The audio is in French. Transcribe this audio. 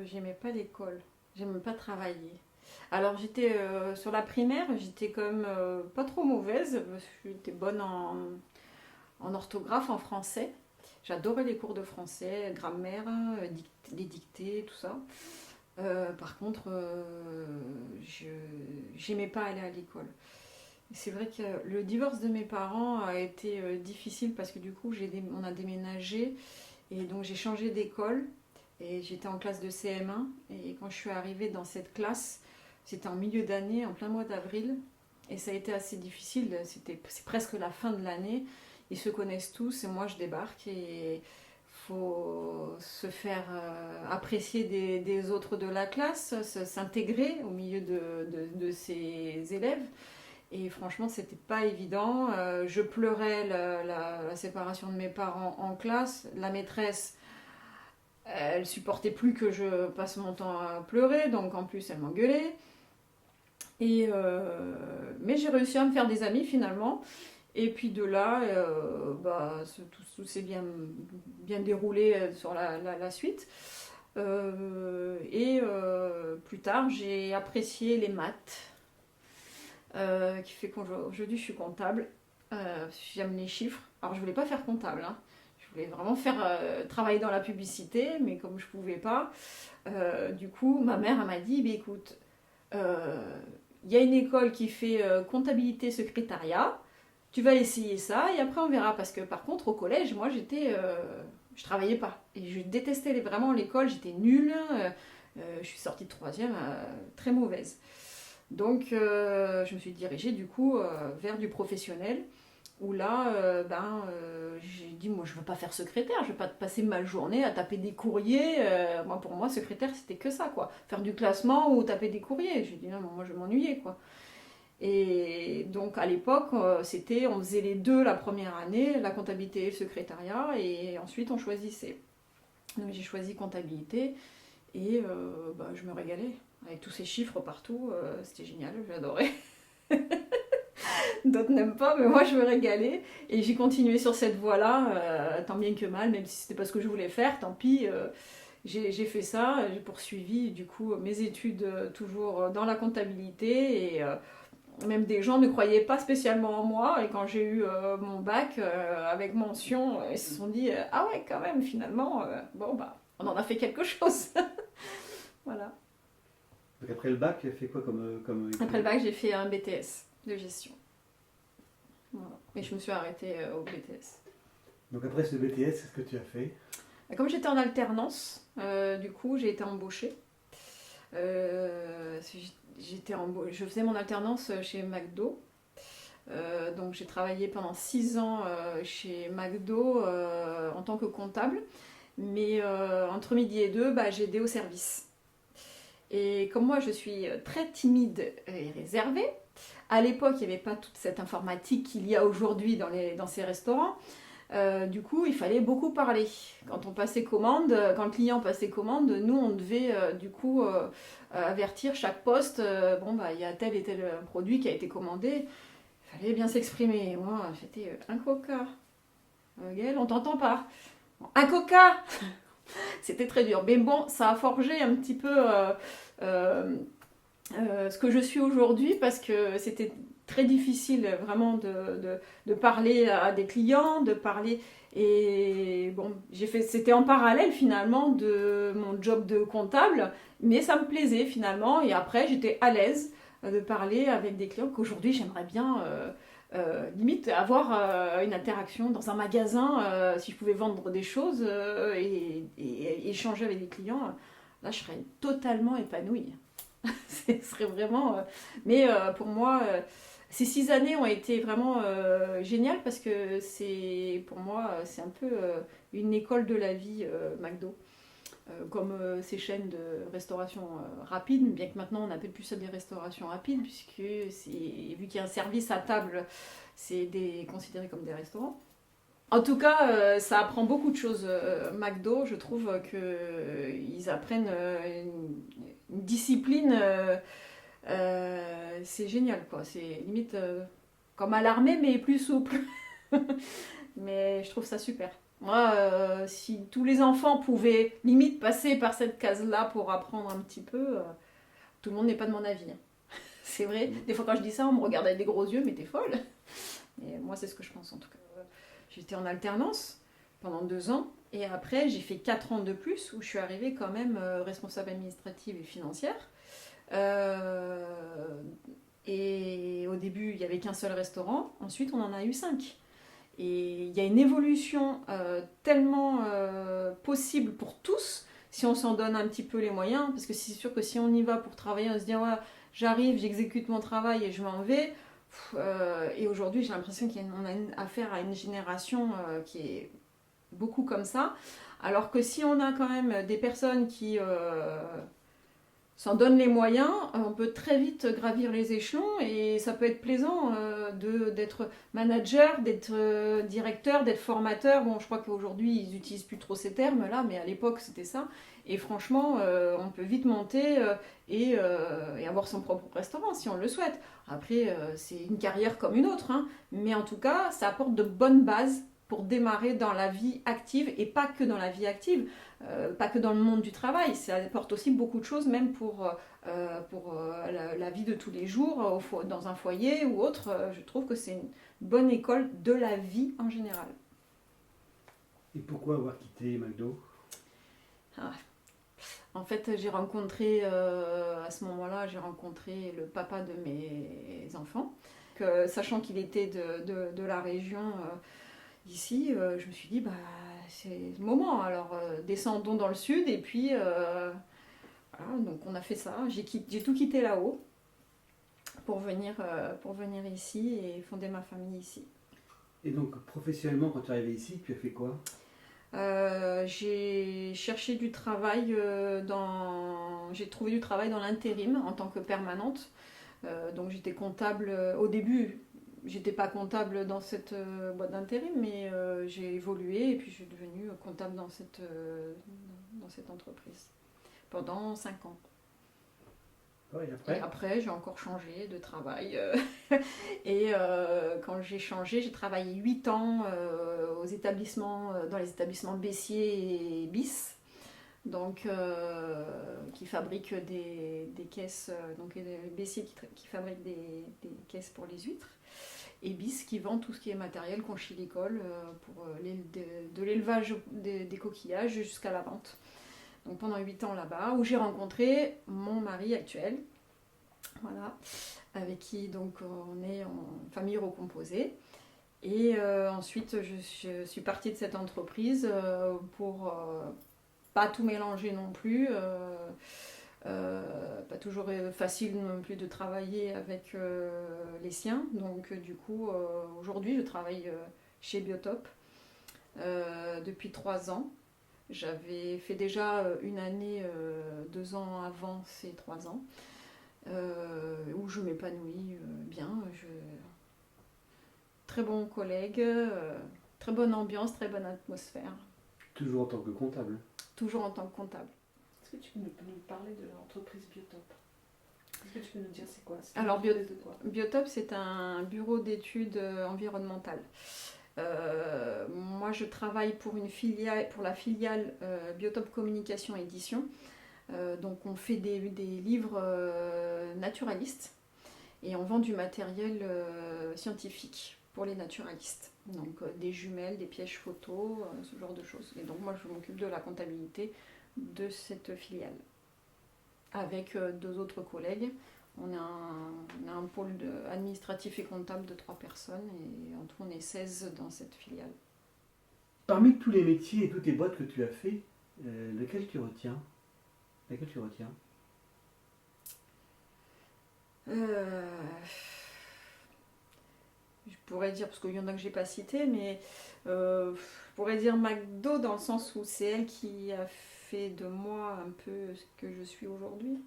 j'aimais pas l'école. J'aimais pas travailler. Alors j'étais sur la primaire, j'étais quand même pas trop mauvaise. J'étais bonne en orthographe, en français. J'adorais les cours de français, grammaire, les dictées, tout ça. Par contre, je j'aimais pas aller à l'école. C'est vrai que le divorce de mes parents a été difficile parce que du coup, on a déménagé et donc j'ai changé d'école et j'étais en classe de CM1 et quand je suis arrivée dans cette classe, c'était en milieu d'année, en plein mois d'avril et ça a été assez difficile. C'est presque la fin de l'année. Ils se connaissent tous et moi je débarque et faut se faire apprécier des autres de la classe, s'intégrer au milieu de ses élèves. Et franchement, c'était pas évident. Je pleurais la séparation de mes parents en classe. La maîtresse, elle supportait plus que je passe mon temps à pleurer, donc en plus, elle m'engueulait. Mais j'ai réussi à me faire des amis finalement. Et puis de là, tout s'est bien déroulé sur la suite. Plus tard, j'ai apprécié les maths, qui fait qu'aujourd'hui je suis comptable. J'aime les chiffres. Alors je voulais pas faire comptable, hein. Je voulais vraiment faire travailler dans la publicité, mais comme je pouvais pas, du coup ma mère elle m'a dit, bah, écoute, il y a une école qui fait comptabilité secrétariat, tu vas essayer ça et après on verra. Parce que par contre au collège, moi je travaillais pas et je détestais vraiment l'école, j'étais nulle. Je suis sortie de troisième très mauvaise. Donc je me suis dirigée du coup vers du professionnel où là j'ai dit moi je veux pas faire secrétaire, je veux pas passer ma journée à taper des courriers. Pour moi secrétaire c'était que ça quoi, faire du classement ou taper des courriers. J'ai dit non moi je m'ennuyais quoi. Et donc à l'époque on faisait les deux la première année, la comptabilité et le secrétariat et ensuite on choisissait. Donc j'ai choisi comptabilité et je me régalais avec tous ces chiffres partout, c'était génial, j'adorais. D'autres n'aiment pas, mais moi je me régalais. Et j'ai continué sur cette voie-là, tant bien que mal, même si c'était pas ce que je voulais faire, tant pis. J'ai fait ça, j'ai poursuivi du coup mes études toujours dans la comptabilité. Et même des gens ne croyaient pas spécialement en moi. Et quand j'ai eu mon bac avec mention, ils se sont dit ah ouais, quand même, finalement, on en a fait quelque chose. Voilà. Donc après le bac, tu as fait quoi comme Après le bac, j'ai fait un BTS de gestion. Voilà. Et je me suis arrêtée au BTS. Donc après ce BTS, qu'est-ce que tu as fait? Comme j'étais en alternance, du coup, j'ai été embauchée. Euh, je faisais mon alternance chez McDo. Donc j'ai travaillé pendant 6 ans chez McDo en tant que comptable. Mais entre midi et deux, j'ai aidé au service. Et comme moi, je suis très timide et réservée, à l'époque, il n'y avait pas toute cette informatique qu'il y a aujourd'hui dans ces restaurants. Du coup, il fallait beaucoup parler. Quand on passait commande, quand le client passait commande, nous, on devait avertir chaque poste. Il y a tel et tel produit qui a été commandé. Il fallait bien s'exprimer. Moi, j'étais un coca. Gaël, on t'entend pas. Un coca. C'était très dur. Mais bon, ça a forgé un petit peu ce que je suis aujourd'hui parce que c'était très difficile vraiment de parler à des clients, de parler. Et bon, c'était en parallèle finalement de mon job de comptable, mais ça me plaisait finalement. Et après, j'étais à l'aise de parler avec des clients qu'aujourd'hui j'aimerais bien. Limite avoir une interaction dans un magasin, si je pouvais vendre des choses et échanger avec des clients, là je serais totalement épanouie. Ce serait vraiment. Mais pour moi, ces 6 années ont été vraiment géniales parce que pour moi, c'est un peu une école de la vie, McDo. Comme ces chaînes de restauration rapide, bien que maintenant on n'appelle plus ça des restaurations rapides, puisque vu qu'il y a un service à table, c'est considéré comme des restaurants. En tout cas, ça apprend beaucoup de choses. McDo, je trouve qu'ils apprennent une discipline, c'est génial, quoi. C'est limite comme à l'armée, mais plus souple. Mais je trouve ça super. Moi, si tous les enfants pouvaient limite passer par cette case-là pour apprendre un petit peu, tout le monde n'est pas de mon avis, hein. C'est vrai, des fois quand je dis ça, on me regarde avec des gros yeux, mais t'es folle. Et moi, c'est ce que je pense en tout cas. J'étais en alternance pendant 2 ans, et après, j'ai fait 4 ans de plus où je suis arrivée quand même responsable administrative et financière. Euh, et au début, il n'y avait qu'un seul restaurant, ensuite, on en a eu 5. Et il y a une évolution tellement possible pour tous si on s'en donne un petit peu les moyens. Parce que c'est sûr que si on y va pour travailler, on se dit ouais, j'arrive, j'exécute mon travail et je m'en vais. Et aujourd'hui, j'ai l'impression qu'on a affaire à une génération qui est beaucoup comme ça. Alors que si on a quand même des personnes qui s'en donne les moyens, on peut très vite gravir les échelons et ça peut être plaisant d'être manager, d'être directeur, d'être formateur. Bon, je crois qu'aujourd'hui ils n'utilisent plus trop ces termes-là, mais à l'époque c'était ça. Et franchement, on peut vite monter et avoir son propre restaurant si on le souhaite. Après, c'est une carrière comme une autre, hein, mais en tout cas, ça apporte de bonnes bases pour démarrer dans la vie active et pas que dans la vie active. Pas que dans le monde du travail, ça apporte aussi beaucoup de choses, même pour la vie de tous les jours, dans un foyer ou autre. Je trouve que c'est une bonne école de la vie en général. Et pourquoi avoir quitté McDo? Ah. En fait, j'ai rencontré, à ce moment-là, j'ai rencontré le papa de mes enfants. Sachant qu'il était de la région d'ici, je me suis dit, bah, c'est le moment. Alors, descendons dans le sud et puis voilà, donc on a fait ça. J'ai tout quitté là-haut pour venir ici et fonder ma famille ici. Et donc, professionnellement, quand tu es arrivé ici, tu as fait quoi? J'ai cherché du travail j'ai trouvé du travail dans l'intérim en tant que permanente. Donc j'étais comptable au début. J'étais pas comptable dans cette boîte d'intérim, mais j'ai évolué et puis je suis devenue comptable dans cette entreprise pendant 5 ans. Ouais, et Et après? après, j'ai encore changé de travail. Et quand j'ai changé, j'ai travaillé 8 ans dans les établissements Bessier et Bis, donc, qui fabriquent des caisses. Donc Bessier qui fabrique des caisses pour les huîtres. Et Bis qui vend tout ce qui est matériel conchilicole pour de l'élevage des coquillages jusqu'à la vente. Donc pendant 8 ans là-bas, où j'ai rencontré mon mari actuel, voilà, avec qui donc on est en famille recomposée. Et ensuite, je suis partie de cette entreprise pour pas tout mélanger non plus. Pas toujours facile non plus de travailler avec les siens. Donc du coup, aujourd'hui, je travaille chez Biotop depuis 3 ans. J'avais fait déjà une année, 2 ans avant ces 3 ans, où je m'épanouis bien. Très bons collègues, très bonne ambiance, très bonne atmosphère. Toujours en tant que comptable. Toujours en tant que comptable. Est-ce que tu peux nous parler de l'entreprise Biotop? Est-ce que tu peux nous dire c'est quoi? Alors Biotop, c'est un bureau d'études environnementales. Moi, je travaille pour la filiale Biotop Communication Édition. Donc, on fait des livres naturalistes et on vend du matériel scientifique pour les naturalistes. Donc, des jumelles, des pièges photos, ce genre de choses. Et donc, moi, je m'occupe de la comptabilité de cette filiale avec 2 autres collègues. On a un pôle administratif et comptable de 3 personnes et en tout on est 16 dans cette filiale. Parmi tous les métiers et toutes les boîtes que tu as fait, lequel tu retiens? Laquelle tu retiens? Je pourrais dire, parce qu'il y en a que j'ai pas cité, mais je pourrais dire McDo dans le sens où c'est elle qui a fait de moi un peu ce que je suis aujourd'hui.